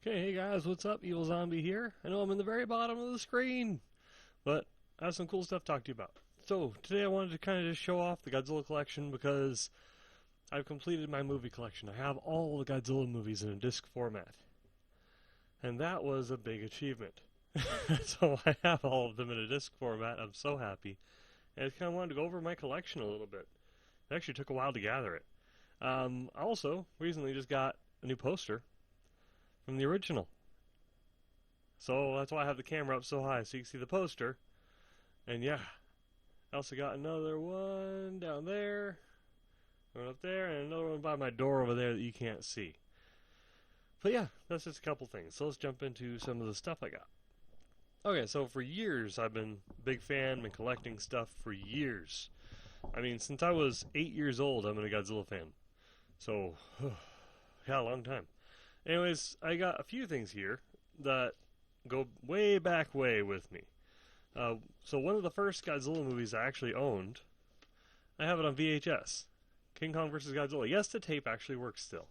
Okay, hey guys, what's up? Evilzombie here. I know I'm in the very bottom of the screen, but I have some cool stuff to talk to you about. So, today I wanted to kind of just show off the Godzilla collection because I've completed my movie collection. I have all the Godzilla movies in a disc format, and that was a big achievement. So, I have all of them in a disc format. I'm so happy. And I just kind of wanted to go over my collection a little bit. It actually took a while to gather it. I also recently just got a new poster from the original. So that's why I have the camera up so high so you can see the poster. And yeah, I also got another one down there, one up there, and another one by my door over there that you can't see. But yeah, that's just a couple things. So let's jump into some of the stuff I got. Okay, so for years I've been a big fan, been collecting stuff for years. I mean, since I was 8 years old, I've been a Godzilla fan. So, yeah, a long time. Anyways, I got a few things here that go way back way with me. So one of the first Godzilla movies I actually owned, I have it on VHS. King Kong vs. Godzilla. Yes, the tape actually works still.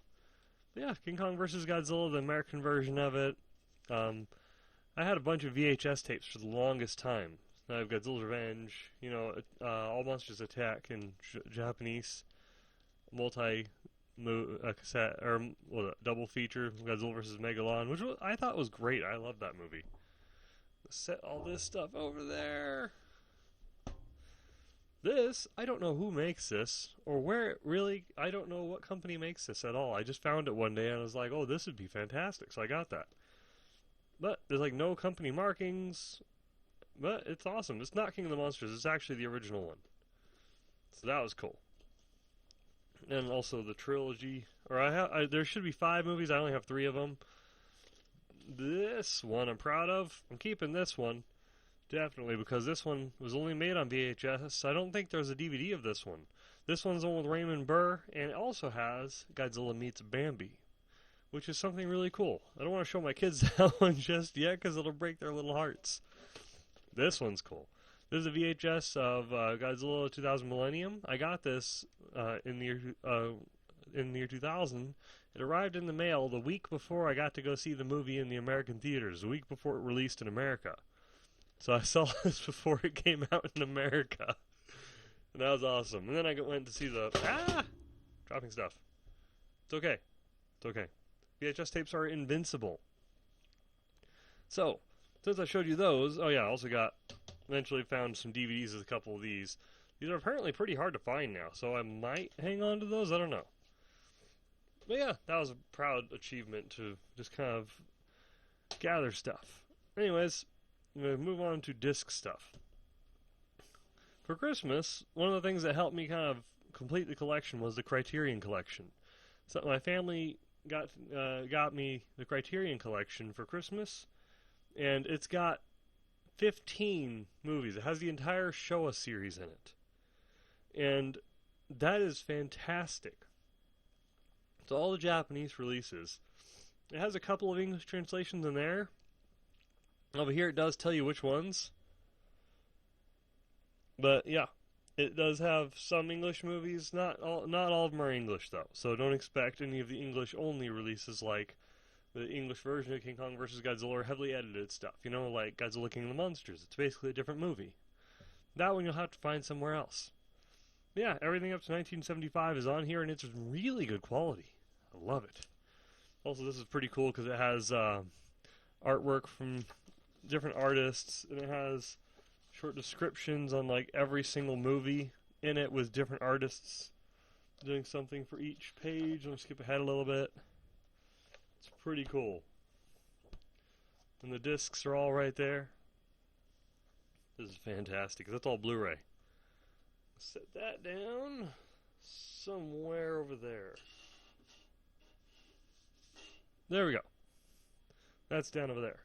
But yeah, King Kong vs. Godzilla, the American version of it. I had a bunch of VHS tapes for the longest time. I have Godzilla's Revenge, All Monsters Attack in Japanese, cassette or double feature, Godzilla vs. Megalon, which I thought was great. I love that movie. Set all this stuff over there. This, I don't know who makes this, or where it really, I don't know what company makes this at all. I just found it one day and I was like, oh, this would be fantastic, so I got that. But there's like no company markings, but it's awesome. It's not King of the Monsters, it's actually the original one. So that was cool. And also the trilogy, there should be 5 movies, I only have 3 of them. This one I'm proud of. I'm keeping this one, definitely, because this one was only made on VHS. I don't think there's a DVD of this one. This one's the one with Raymond Burr, and it also has Godzilla meets Bambi, which is something really cool. I don't want to show my kids that one just yet, because it'll break their little hearts. This one's cool. This is a VHS of Godzilla 2000 Millennium. I got this in the year 2000. It arrived in the mail the week before I got to go see the movie in the American theaters, the week before it released in America. So I saw this before it came out in America. And that was awesome. And then I went to see dropping stuff. It's okay. It's okay. VHS tapes are invincible. So, since I showed you those, I also eventually found some DVDs of a couple of these. These are apparently pretty hard to find now, so I might hang on to those. I don't know. But yeah, that was a proud achievement to just kind of gather stuff. Anyways, I'm going to move on to disc stuff. For Christmas, one of the things that helped me kind of complete the collection was the Criterion Collection. So my family got me the Criterion Collection for Christmas, and it's got 15 movies. It has the entire Showa series in it. And that is fantastic. So all the Japanese releases. It has a couple of English translations in there. Over here it does tell you which ones. But yeah, it does have some English movies. Not all of them are English though. So don't expect any of the English only releases like the English version of King Kong vs. Godzilla or heavily edited stuff. Like Godzilla King of the Monsters. It's basically a different movie. That one you'll have to find somewhere else. Yeah, everything up to 1975 is on here, and it's really good quality. I love it. Also, this is pretty cool because it has artwork from different artists, and it has short descriptions on like every single movie in it with different artists doing something for each page. I'm going to skip ahead a little bit. It's pretty cool. And the discs are all right there. This is fantastic. That's all Blu-ray. Set that down somewhere over there. There we go. That's down over there.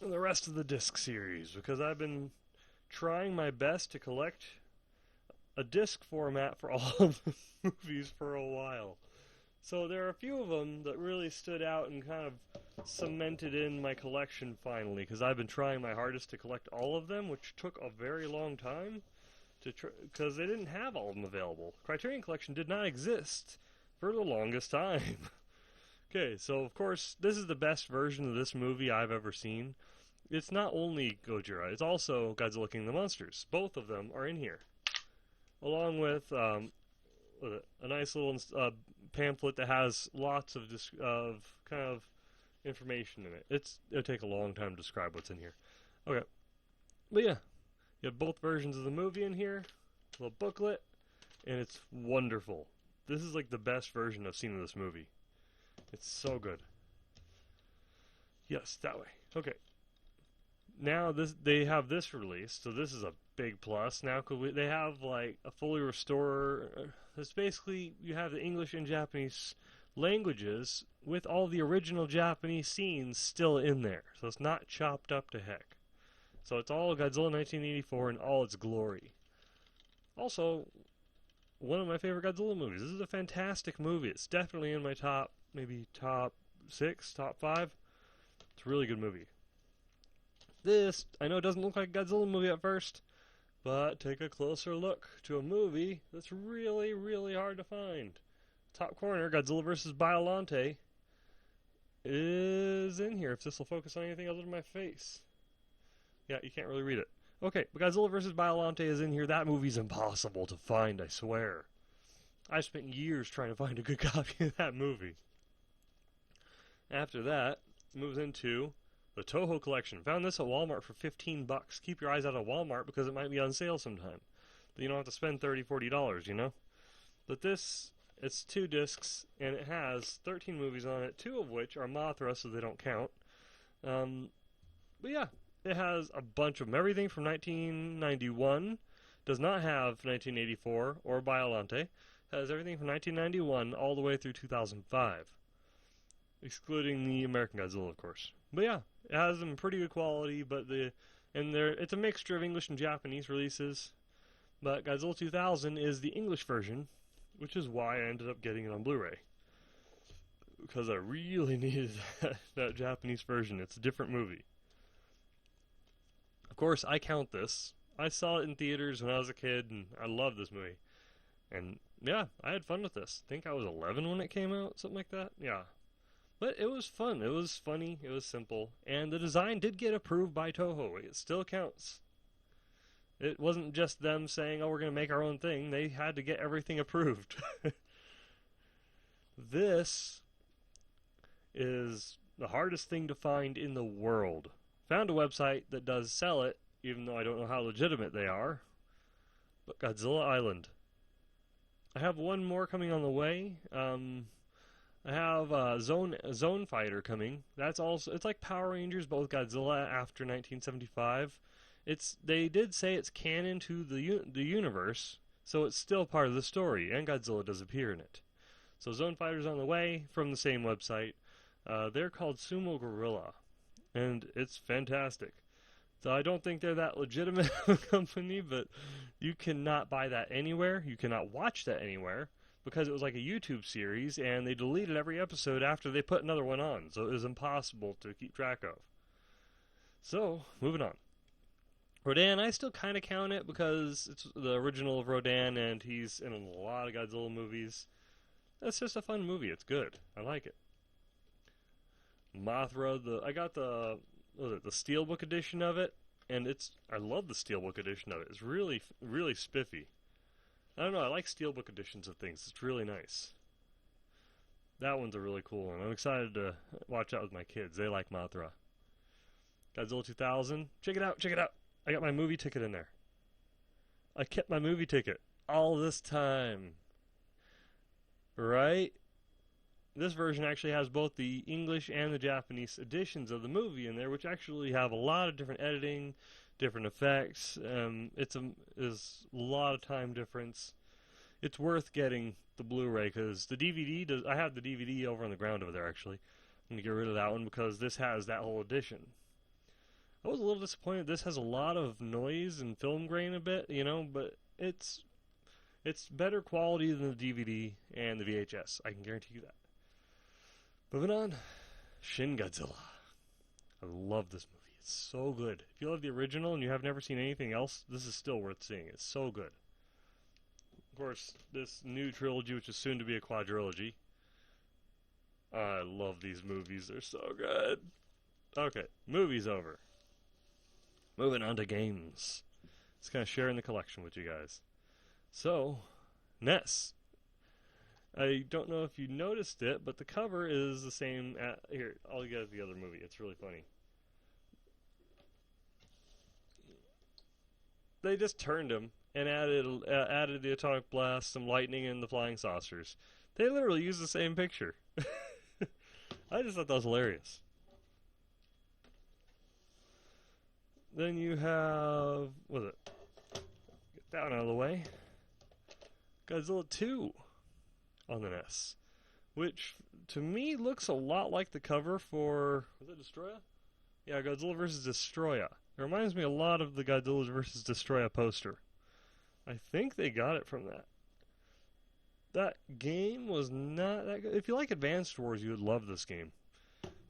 And the rest of the disc series, because I've been trying my best to collect a disc format for all of the movies for a while. So there are a few of them that really stood out and kind of cemented in my collection finally, because I've been trying my hardest to collect all of them, which took a very long time, because they didn't have all of them available. Criterion Collection did not exist for the longest time. Okay, so of course, this is the best version of this movie I've ever seen. It's not only Gojira, it's also Godzilla King of the Monsters. Both of them are in here, along with a nice little pamphlet that has lots of kind of information in it. It'll take a long time to describe what's in here. Okay, but yeah, you have both versions of the movie in here, a little booklet, and it's wonderful. This is like the best version I've seen of this movie. It's so good. Yes, that way. Okay. Now they have this released, so this is a big plus. Now they have like a fully restored. It's basically you have the English and Japanese languages with all the original Japanese scenes still in there, so it's not chopped up to heck. So it's all Godzilla 1984 in all its glory. Also, one of my favorite Godzilla movies. This is a fantastic movie. It's definitely in my top 6, top 5. It's a really good movie. This, I know it doesn't look like a Godzilla movie at first, but take a closer look to a movie that's really, really hard to find. Top corner, Godzilla vs. Biollante is in here, if this will focus on anything other than my face. Yeah, you can't really read it. Okay, but Godzilla vs. Biollante is in here. That movie's impossible to find, I swear. I spent years trying to find a good copy of that movie. After that, it moves into the Toho Collection. Found this at Walmart for $15. Keep your eyes out of Walmart because it might be on sale sometime. But you don't have to spend $30, $40, you know? But this, it's 2 discs, and it has 13 movies on it, 2 of which are Mothra, so they don't count. But yeah, it has a bunch of them. Everything from 1991. Does not have 1984 or Biollante. It has everything from 1991 all the way through 2005. Excluding the American Godzilla, of course. But yeah, it has them pretty good quality, but it's a mixture of English and Japanese releases. But Godzilla 2000 is the English version, which is why I ended up getting it on Blu-ray. Because I really needed that Japanese version. It's a different movie. Of course, I count this. I saw it in theaters when I was a kid, and I loved this movie. And yeah, I had fun with this. I think I was 11 when it came out, something like that. Yeah. But it was fun. It was funny. It was simple. And the design did get approved by Toho. It still counts. It wasn't just them saying, oh, we're going to make our own thing. They had to get everything approved. This is the hardest thing to find in the world. Found a website that does sell it, even though I don't know how legitimate they are. But Godzilla Island. I have one more coming on the way. I have Zone Fighter coming. It's like Power Rangers, but with Godzilla after 1975. They did say it's canon to the universe, so it's still part of the story, and Godzilla does appear in it. So Zone Fighter's on the way from the same website. They're called Sumo Gorilla, and it's fantastic. So I don't think they're that legitimate company, but you cannot buy that anywhere. You cannot watch that anywhere because it was like a YouTube series, and they deleted every episode after they put another one on, so it was impossible to keep track of. So, moving on. Rodan, I still kind of count it because it's the original of Rodan, and he's in a lot of Godzilla movies. It's just a fun movie. It's good. I like it. Mothra, I got the Steelbook edition of it, and I love the Steelbook edition of it. It's really, really spiffy. I don't know, I like Steelbook editions of things. It's really nice. That one's a really cool one. I'm excited to watch that with my kids. They like Mothra. Godzilla 2000. Check it out, check it out. I got my movie ticket in there. I kept my movie ticket all this time. Right? This version actually has both the English and the Japanese editions of the movie in there, which actually have a lot of different editing, different effects. It's a lot of time difference. It's worth getting the Blu-ray because the DVD I have the DVD over on the ground over there actually. I'm gonna get rid of that one because this has that whole edition. I was a little disappointed. This has a lot of noise and film grain a bit, but it's better quality than the DVD and the VHS. I can guarantee you that. Moving on, Shin Godzilla. I love this movie. It's so good. If you love the original and you have never seen anything else, this is still worth seeing. It's so good. Of course, this new trilogy, which is soon to be a quadrilogy, I love these movies. They're so good. Okay, movies over. Moving on to games. Just kind of sharing the collection with you guys. So, NES. I don't know if you noticed it, but the cover is the same. Here, I'll get the other movie. It's really funny. They just turned him and added the atomic blast, some lightning, and the flying saucers. They literally used the same picture. I just thought that was hilarious. Then you have, what is it? Get that one out of the way. Godzilla 2 on the NES, which to me looks a lot like the cover for, was it Destroya? Yeah, Godzilla vs. Destroya. It reminds me a lot of the Godzilla vs. Destroya poster. I think they got it from that. That game was not that good. If you like Advanced Wars, you would love this game.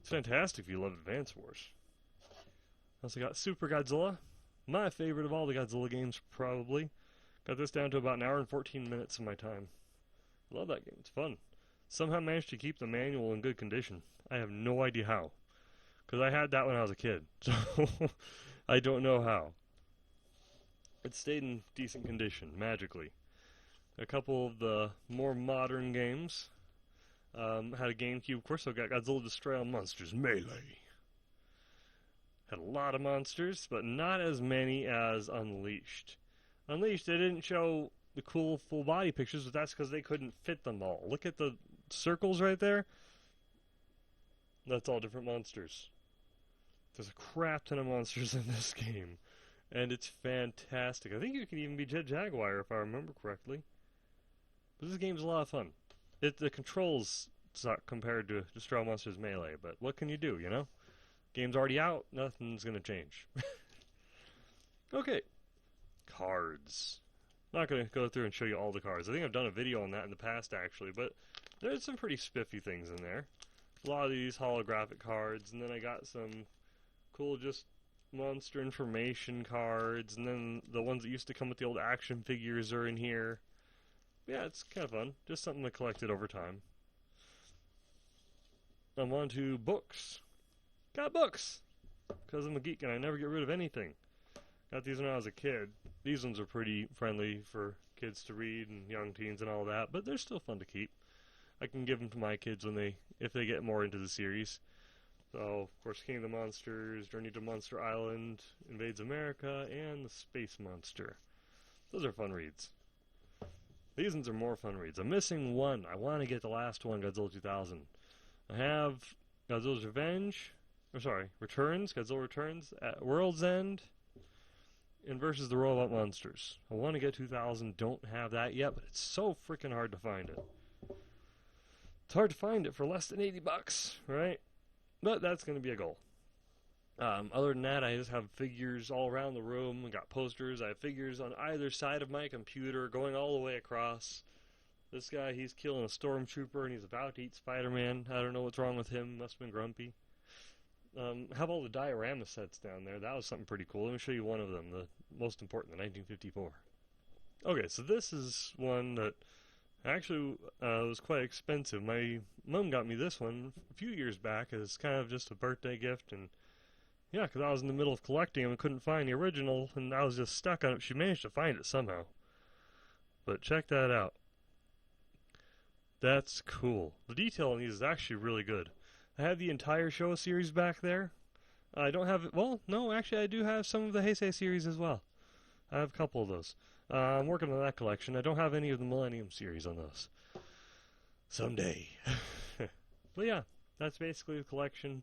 It's fantastic if you love Advanced Wars. Also got Super Godzilla, my favorite of all the Godzilla games, probably. Got this down to about an hour and 14 minutes of my time. Love that game. It's fun. Somehow managed to keep the manual in good condition. I have no idea how. Because I had that when I was a kid. So, I don't know how. It stayed in decent condition, magically. A couple of the more modern games. Had a GameCube. Of course, I've got Godzilla Destroy All Monsters Melee. Had a lot of monsters, but not as many as Unleashed. Unleashed, they didn't show the cool full body pictures, but that's because they couldn't fit them all. Look at the circles right there. That's all different monsters. There's a crap ton of monsters in this game, and it's fantastic. I think you can even be Jet Jaguar if I remember correctly. But this game's a lot of fun. The controls suck compared to Destroy All Monsters Melee, but what can you do, you know? Game's already out, nothing's gonna change. Okay. Cards. Not gonna go through and show you all the cards. I think I've done a video on that in the past, actually, but there's some pretty spiffy things in there. A lot of these holographic cards, and then I got some cool just monster information cards, and then the ones that used to come with the old action figures are in here. Yeah, it's kind of fun. Just something I collected over time. I'm on to books. Got books! Because I'm a geek and I never get rid of anything. Got these when I was a kid. These ones are pretty friendly for kids to read and young teens and all that, but they're still fun to keep. I can give them to my kids if they get more into the series. So, of course, King of the Monsters, Journey to Monster Island, Invades America, and The Space Monster. Those are fun reads. These ones are more fun reads. I'm missing one. I want to get the last one, Godzilla 2000. I have Godzilla's Returns, Godzilla Returns, at World's End, and Versus the Robot Monsters. I want to get 2000, don't have that yet, but it's so freaking hard to find it. It's hard to find it for less than $80, right? But that's going to be a goal. Other than that, I just have figures all around the room. I got posters. I have figures on either side of my computer going all the way across. This guy, he's killing a stormtrooper and he's about to eat Spider-Man. I don't know what's wrong with him. Must have been grumpy. Have all the diorama sets down there. That was something pretty cool. Let me show you one of them, the most important, the 1954. Okay, so this is one that actually was quite expensive. My mom got me this one a few years back as kind of just a birthday gift, and yeah, because I was in the middle of collecting them and couldn't find the original, and I was just stuck on it. She managed to find it somehow. But check that out. That's cool. The detail on these is actually really good. I have the entire Showa series back there. I don't have it. Well, no, actually, I do have some of the Heisei series as well. I have a couple of those. I'm working on that collection. I don't have any of the Millennium series on those. Someday. But yeah, that's basically the collection.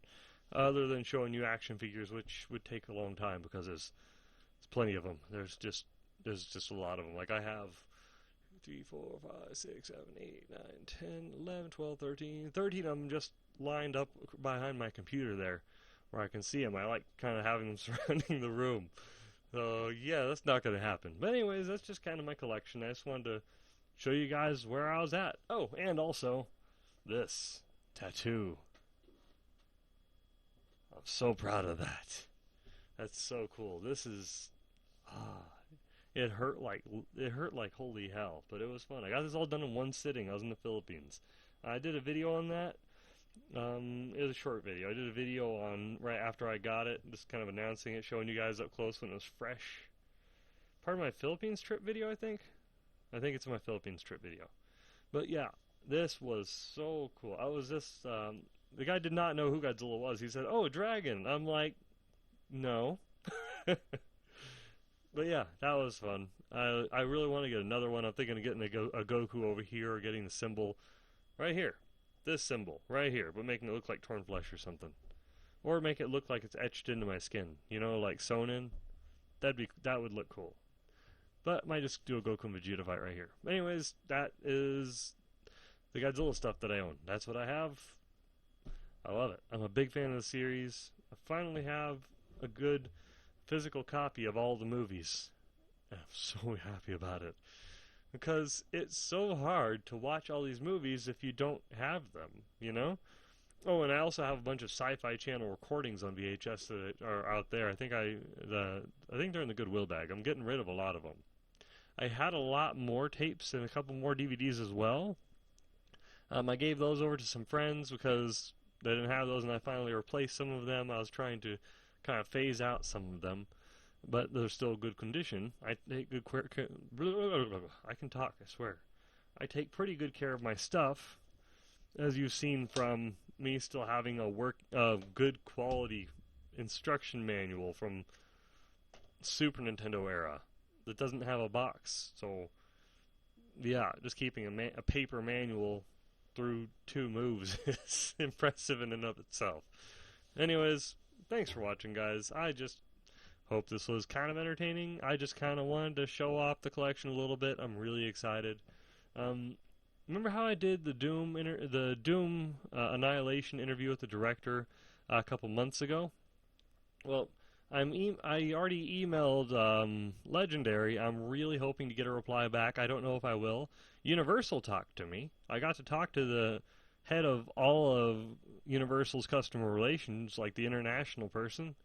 Other than showing you action figures, which would take a long time because there's plenty of them. There's just a lot of them. Like I have 3, 4, 5, 6, 7, 8, 9, 10, 11, 12, 13. 13 of them just lined up behind my computer there where I can see them. I like kind of having them surrounding the room. So yeah, that's not going to happen. But anyways, that's just kind of my collection. I just wanted to show you guys where I was at. Oh, and also this tattoo. I'm so proud of that. That's so cool. This is it hurt like holy hell, but it was fun. I got this all done in one sitting. I was in the Philippines. I did a video on that. It was a short video. I did a video on right after I got it, just kind of announcing it, showing you guys up close when it was fresh. Part of my Philippines trip video, I think. I think it's my Philippines trip video. But yeah, this was so cool. I was just, the guy did not know who Godzilla was. He said, "Oh, dragon." I'm like, no. But yeah, that was fun. I really want to get another one. I'm thinking of getting a Goku over here, or getting the symbol right here. This symbol right here, but making it look like torn flesh or something. Or make it look like it's etched into my skin. You know, like sewn in. That would look cool. But might just do a Goku and Vegeta fight right here. Anyways, that is the Godzilla stuff that I own. That's what I have. I love it. I'm a big fan of the series. I finally have a good physical copy of all the movies. I'm so happy about it. Because it's so hard to watch all these movies if you don't have them, you know? Oh, and I also have a bunch of Sci-Fi Channel recordings on VHS that are out there. I think they're in the Goodwill bag. I'm getting rid of a lot of them. I had a lot more tapes and a couple more DVDs as well. I gave those over to some friends because they didn't have those, and I finally replaced some of them. I was trying to kind of phase out some of them, but they're still good condition. I take good care. I can talk, I swear. I take pretty good care of my stuff, as you've seen from me still having a good quality instruction manual from Super Nintendo era that doesn't have a box. So, yeah, just keeping a paper manual through 2 moves is impressive in and of itself. Anyways, thanks for watching, guys. I just hope this was kind of entertaining. I just kind of wanted to show off the collection a little bit. I'm really excited. Remember how I did the Doom Annihilation interview with the director a couple months ago? Well, I already emailed Legendary. I'm really hoping to get a reply back. I don't know if I will. Universal talked to me. I got to talk to the head of all of Universal's customer relations, like the international person.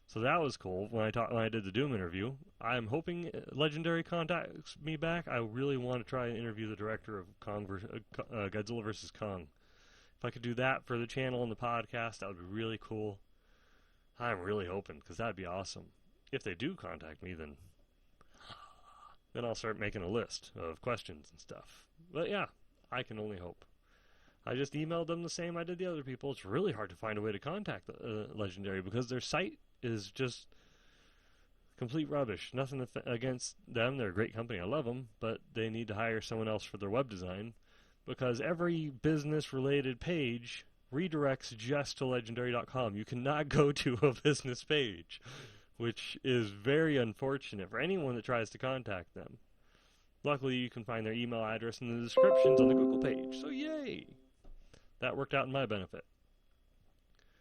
So that was cool when I did the Doom interview. I'm hoping Legendary contacts me back. I really want to try and interview the director of Godzilla vs. Kong. If I could do that for the channel and the podcast, that would be really cool. I'm really hoping, because that would be awesome. If they do contact me, then I'll start making a list of questions and stuff. But yeah, I can only hope. I just emailed them the same I did the other people. It's really hard to find a way to contact Legendary because their site is just complete rubbish. Nothing against them. They're a great company. I love them. But they need to hire someone else for their web design because every business-related page redirects just to legendary.com. You cannot go to a business page, which is very unfortunate for anyone that tries to contact them. Luckily, you can find their email address in the descriptions on the Google page, so yay! That worked out in my benefit.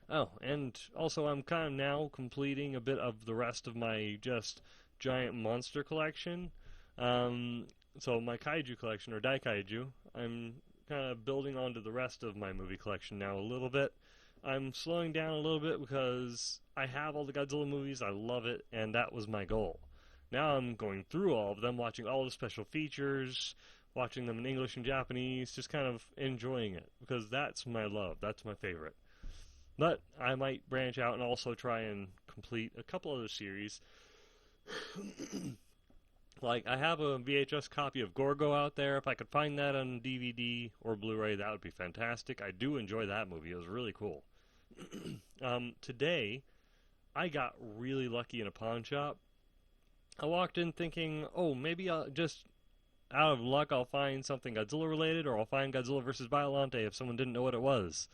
Oh, and also I'm kind of now completing a bit of the rest of my just giant monster collection. So my kaiju collection, or Daikaiju, I'm kind of building onto the rest of my movie collection now a little bit. I'm slowing down a little bit because I have all the Godzilla movies, I love it, and that was my goal. Now I'm going through all of them, watching all the special features, watching them in English and Japanese, just kind of enjoying it, because that's my love, that's my favorite. But I might branch out and also try and complete a couple other series. Like, I have a VHS copy of Gorgo out there. If I could find that on DVD or Blu-ray, that would be fantastic. I do enjoy that movie. It was really cool. Today, I got really lucky in a pawn shop. I walked in thinking, oh, maybe I'll just, out of luck, I'll find something Godzilla-related, or I'll find Godzilla vs. Biollante if someone didn't know what it was.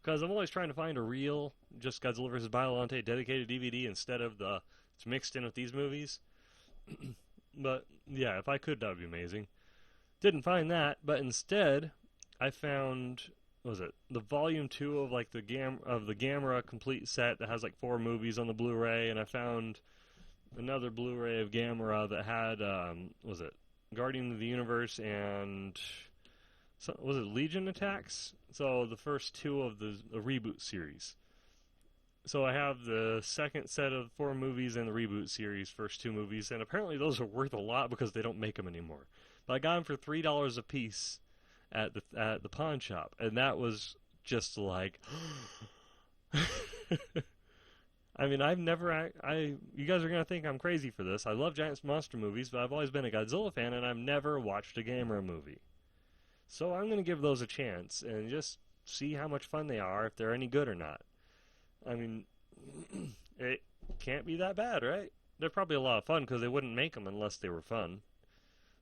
Because I'm always trying to find a real, just Godzilla vs. Biollante dedicated DVD instead of it's mixed in with these movies. But, yeah, if I could, that would be amazing. Didn't find that, but instead, I found, the volume 2 of, like, the Gamera complete set that has, like, 4 movies on the Blu-ray, and I found another Blu-ray of Gamera that had, Guardian of the Universe and, Legion Attacks? So, the first 2 of the reboot series. So I have the second set of 4 movies and the reboot series, first 2 movies, and apparently those are worth a lot because they don't make them anymore. But I got them for $3 a piece at the pawn shop, and that was just like, I mean, you guys are going to think I'm crazy for this. I love giant monster movies, but I've always been a Godzilla fan, and I've never watched a Gamera movie. So I'm going to give those a chance and just see how much fun they are, if they're any good or not. I mean, it can't be that bad, right? They're probably a lot of fun because they wouldn't make them unless they were fun.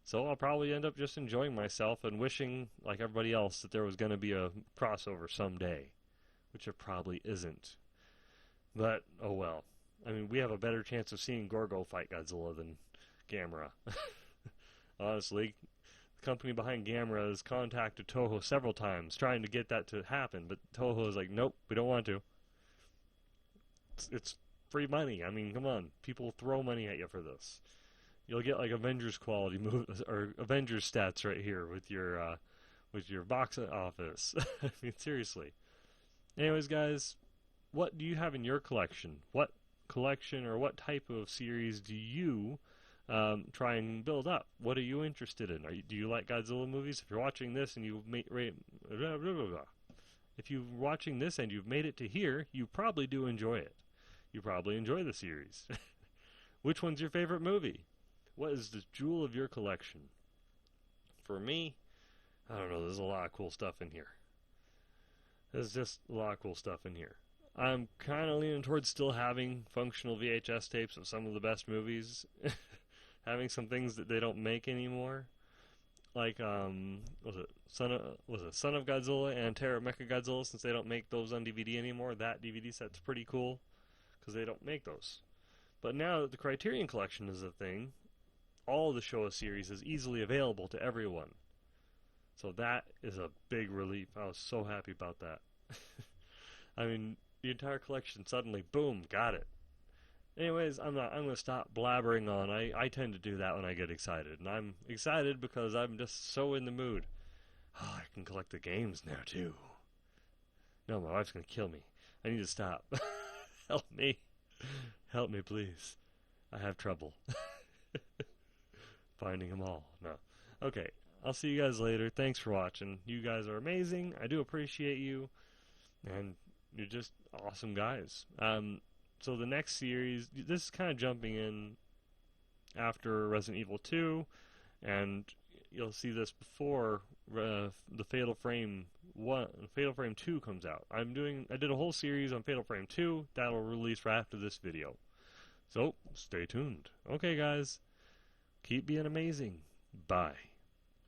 So I'll probably end up just enjoying myself and wishing, like everybody else, that there was going to be a crossover someday, which there probably isn't. But, oh well. I mean, we have a better chance of seeing Gorgo fight Godzilla than Gamera. Honestly, the company behind Gamera has contacted Toho several times trying to get that to happen, but Toho is like, nope, we don't want to. It's free money. I mean, come on. People throw money at you for this. You'll get like Avengers quality movies or Avengers stats right here with your box office. I mean, seriously. Anyways, guys, what do you have in your collection? What collection or what type of series do you try and build up? What are you interested in? Do you like Godzilla movies? If you're watching this and if you're watching this and you've made it to here, you probably do enjoy it. You probably enjoy the series. Which one's your favorite movie? What is the jewel of your collection? For me, I don't know, there's a lot of cool stuff in here. There's just a lot of cool stuff in here. I'm kind of leaning towards still having functional VHS tapes of some of the best movies. Having some things that they don't make anymore. Like, was it Son of Godzilla and Terror of Mechagodzilla, since they don't make those on DVD anymore. That DVD set's pretty cool, because they don't make those. But now that the Criterion Collection is a thing, all of the Showa series is easily available to everyone. So that is a big relief. I was so happy about that. I mean, the entire collection suddenly, boom, got it. Anyways, I'm going to stop blabbering on. I tend to do that when I get excited. And I'm excited because I'm just so in the mood. Oh, I can collect the games now, too. No, my wife's going to kill me. I need to stop. Help me. Help me, please. I have trouble finding them all. No. Okay, I'll see you guys later. Thanks for watching. You guys are amazing. I do appreciate you. And you're just awesome guys. So the next series, this is kind of jumping in after Resident Evil 2, and you'll see this before the Fatal Frame 2 comes out. I did a whole series on Fatal Frame 2 that'll release right after this video. So stay tuned. Okay, guys, keep being amazing. Bye.